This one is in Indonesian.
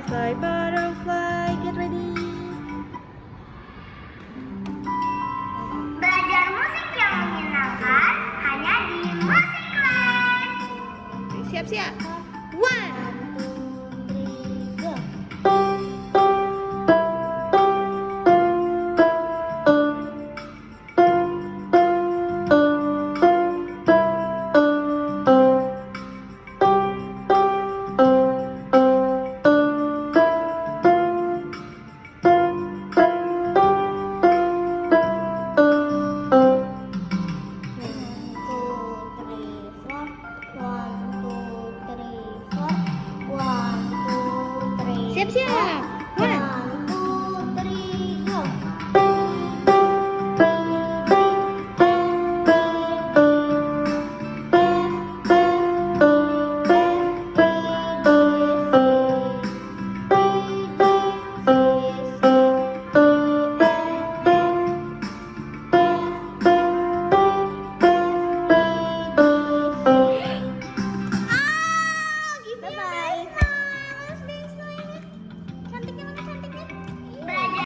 fly, butterfly, get ready. Belajar musik yang menyenangkan hanya di Musikland. Siap-siap. One. Siap-siap.